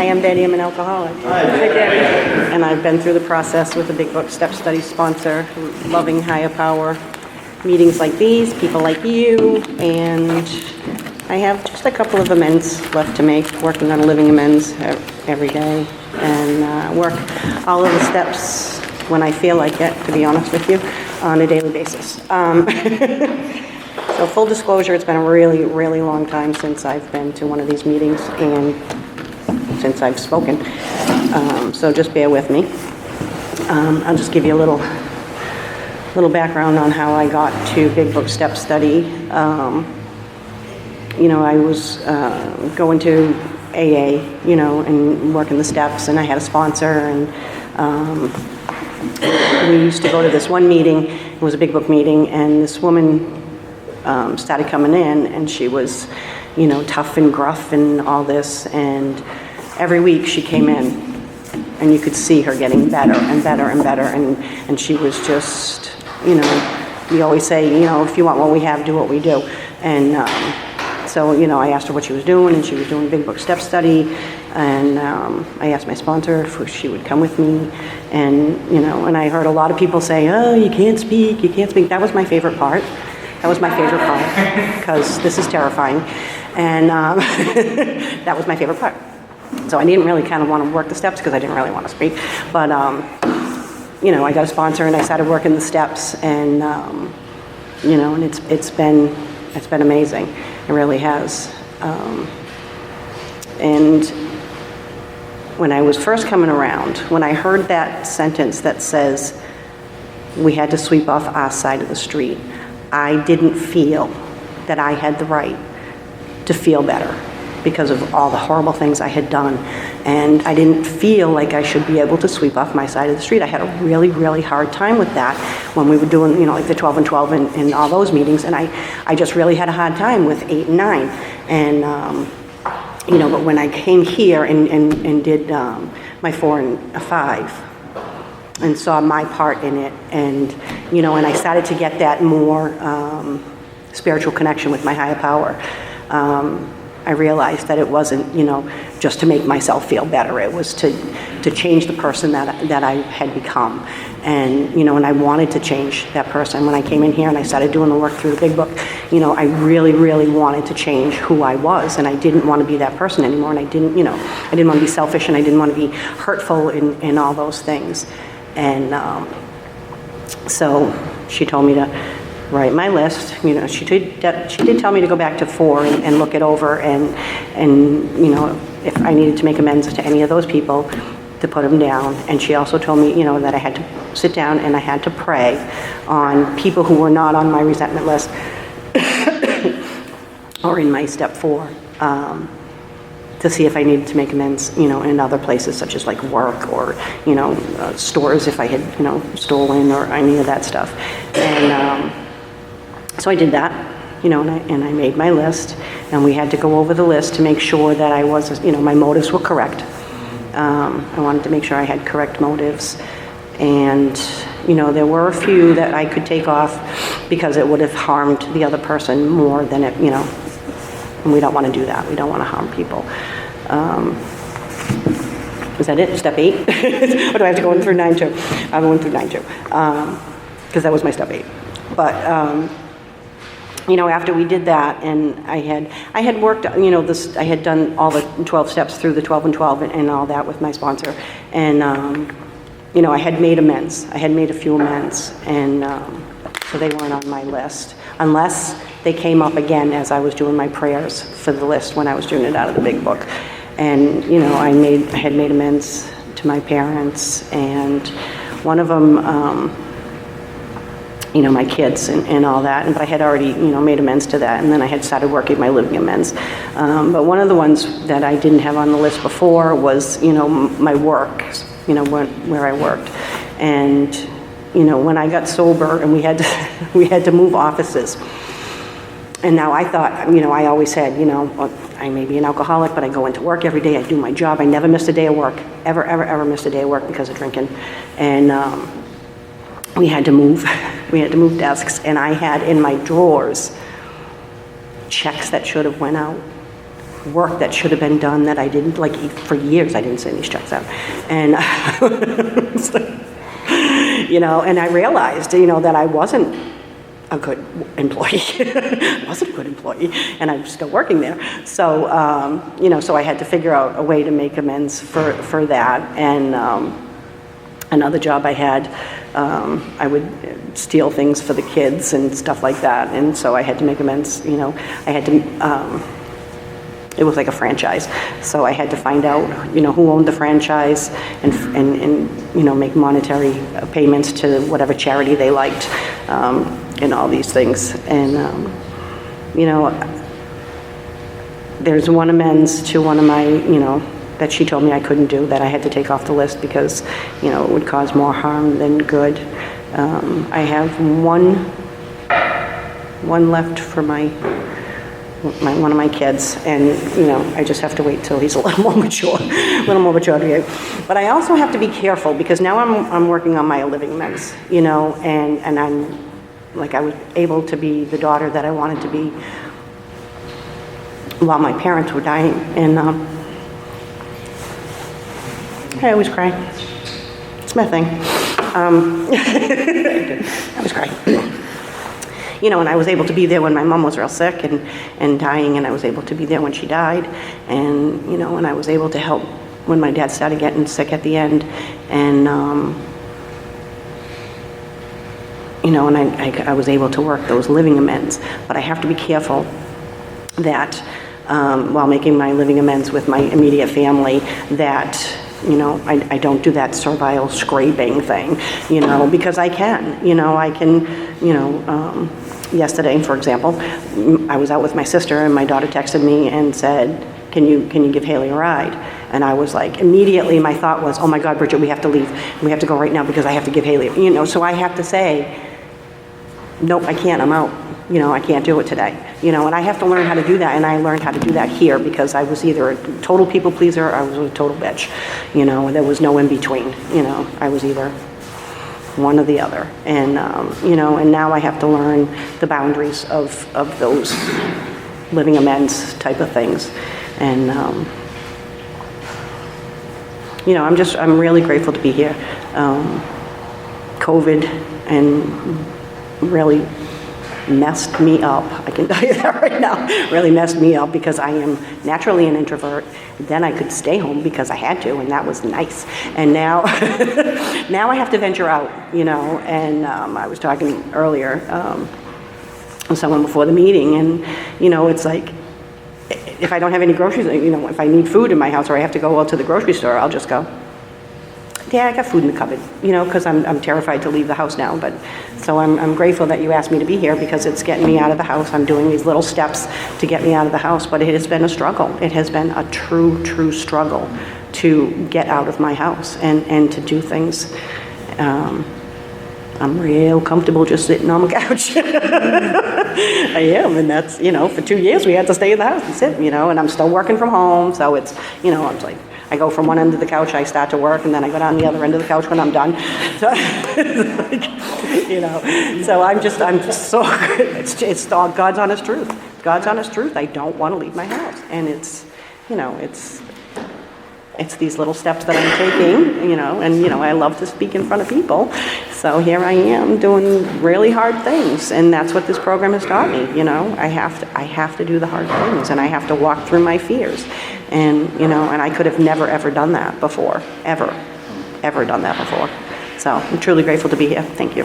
I am Betty, I'm an alcoholic. Hi, Betty. And I've been through the process with the Big Book Step Study sponsor, loving higher power, meetings like these, people like you, and I have just a couple of amends left to make, working on living amends every day, and work all of the steps when I feel like it, to be honest with you, on a daily basis. So full disclosure, it's been a really, really long time since I've been to one of these meetings and since I've spoken. So just bear with me. I'll just give you a little background on how I got to Big Book Step Study. You know, I was going to AA, you know, and working the steps, and I had a sponsor, and we used to go to this one meeting. It was a Big Book meeting, and this woman started coming in, and she was, you know, tough and gruff and all this, and every week she came in, and you could see her getting better and better and better, and she was just, you know, we always say, you know, if you want what we have, do what we do. And so, you know, I asked her what she was doing, and she was doing Big Book Step Study, and I asked my sponsor if she would come with me, and, you know, and I heard a lot of people say, oh, you can't speak, you can't speak. That was my favorite part. That was my favorite part, because this is terrifying, and that was my favorite part. So I didn't really kind of want to work the steps because I didn't really want to speak, but you know, I got a sponsor and I started working the steps, and you know, and it's been amazing. It really has. And when I was first coming around, when I heard that sentence that says we had to sweep off our side of the street, I didn't feel that I had the right to feel better because of all the horrible things I had done. And I didn't feel like I should be able to sweep off my side of the street. I had a really, really hard time with that when we were doing, you know, like the 12 and 12 and all those meetings. And I just really had a hard time with 8 and 9. And, you know, but when I came here and did my 4 and 5, and saw my part in it, and, you know, and I started to get that more spiritual connection with my higher power. I realized that it wasn't, you know, just to make myself feel better. It was to change the person that I had become. And, you know, and I wanted to change that person. When I came in here and I started doing the work through the Big Book, you know, I really, really wanted to change who I was, and I didn't want to be that person anymore. And I didn't, you know, I didn't want to be selfish, and I didn't want to be hurtful in all those things. And so she told me to write my list. You know, she did tell me to go back to 4 and look it over, and you know, if I needed to make amends to any of those people, to put them down. And she also told me, you know, that I had to sit down and I had to pray on people who were not on my resentment list or in my step 4. To see if I needed to make amends, you know, in other places such as like work or, you know, stores if I had, you know, stolen or any of that stuff. And so I did that, you know, and I made my list, and we had to go over the list to make sure that I was, you know, my motives were correct. I wanted to make sure I had correct motives. And, you know, there were a few that I could take off because it would have harmed the other person more than it, you know. And we don't want to do that. We don't want to harm people. Is that it? Step 8? Or do I have to go in through 9 too? I'm going through 9 too. Because that was my step 8. But, you know, after we did that, and I had worked, you know, I had done all the 12 steps through the 12 and 12 and all that with my sponsor. And, you know, I had made amends. I had made a few amends. And so they weren't on my list. Unless they came up again as I was doing my prayers for the list when I was doing it out of the Big Book. And, you know, I had made amends to my parents, and one of them, you know, my kids and all that, but I had already, you know, made amends to that, and then I had started working my living amends. But one of the ones that I didn't have on the list before was, you know, my work, you know, where I worked. And, you know, when I got sober and we had to move offices. And now I thought, you know, I always said, you know, well, I may be an alcoholic, but I go into work every day, I do my job, I never missed a day of work, ever missed a day of work because of drinking. And we had to move desks, and I had in my drawers checks that should have went out work that should have been done that I didn't, like, for years I didn't send these checks out. And, you know, and I realized, you know, that I wasn't a good employee. I wasn't a good employee, and I'm still working there. So, you know, so I had to figure out a way to make amends for that. And another job I had, I would steal things for the kids and stuff like that. And so I had to make amends, you know, I had to, it was like a franchise. So I had to find out, you know, who owned the franchise and you know, make monetary payments to whatever charity they liked, and all these things. And, you know, there's one amends to one of my, you know, that she told me I couldn't do, that I had to take off the list because, you know, it would cause more harm than good. I have one left for one of my kids, and, you know, I just have to wait till he's a little more mature, to get. But I also have to be careful because now I'm working on my living amends, you know, and I'm, like, I was able to be the daughter that I wanted to be while my parents were dying. And I always cry. It's my thing. I always cry. You know, and I was able to be there when my mom was real sick and dying, and I was able to be there when she died. And, you know, and I was able to help when my dad started getting sick at the end. And, you know, and I was able to work those living amends. But I have to be careful that while making my living amends with my immediate family, that, you know, I don't do that servile scraping thing, you know, because I can, you know, you know, yesterday, for example, I was out with my sister and my daughter texted me and said, can you give Haley a ride? And I was like, immediately my thought was, oh my God, Bridget, we have to leave. We have to go right now because I have to give Haley, you know, so I have to say, nope, I can't, I'm out. You know, I can't do it today. You know, and I have to learn how to do that, and I learned how to do that here because I was either a total people pleaser or I was a total bitch. You know, there was no in between. You know, I was either one or the other. And, you know, and now I have to learn the boundaries of those living amends type of things. And, you know, I'm really grateful to be here. COVID and really messed me up. I can tell you that right now. Really messed me up because I am naturally an introvert. Then I could stay home because I had to, and that was nice. And now, now I have to venture out, you know. And I was talking earlier with someone before the meeting, and, you know, it's like, if I don't have any groceries, you know, if I need food in my house or I have to go out to the grocery store, I'll just go, yeah, I got food in the cupboard, you know, because I'm terrified to leave the house now. But so I'm grateful that you asked me to be here because it's getting me out of the house. I'm doing these little steps to get me out of the house, but it has been a struggle. It has been a true struggle to get out of my house and to do things. I'm real comfortable just sitting on the couch. I am, and that's, you know, for 2 years we had to stay in the house and sit, you know, and I'm still working from home, so it's, you know, I'm like, I go from one end of the couch, I start to work, and then I go down the other end of the couch when I'm done. So, like, you know, so I'm just so, it's all God's honest truth. God's honest truth. I don't want to leave my house, and it's, you know, it's these little steps that I'm taking, you know, and, you know, I love to speak in front of people. So here I am doing really hard things, and that's what this program has taught me, you know. I have to do the hard things, and I have to walk through my fears. And, you know, and I could have never, ever done that before. Ever done that before. So I'm truly grateful to be here. Thank you.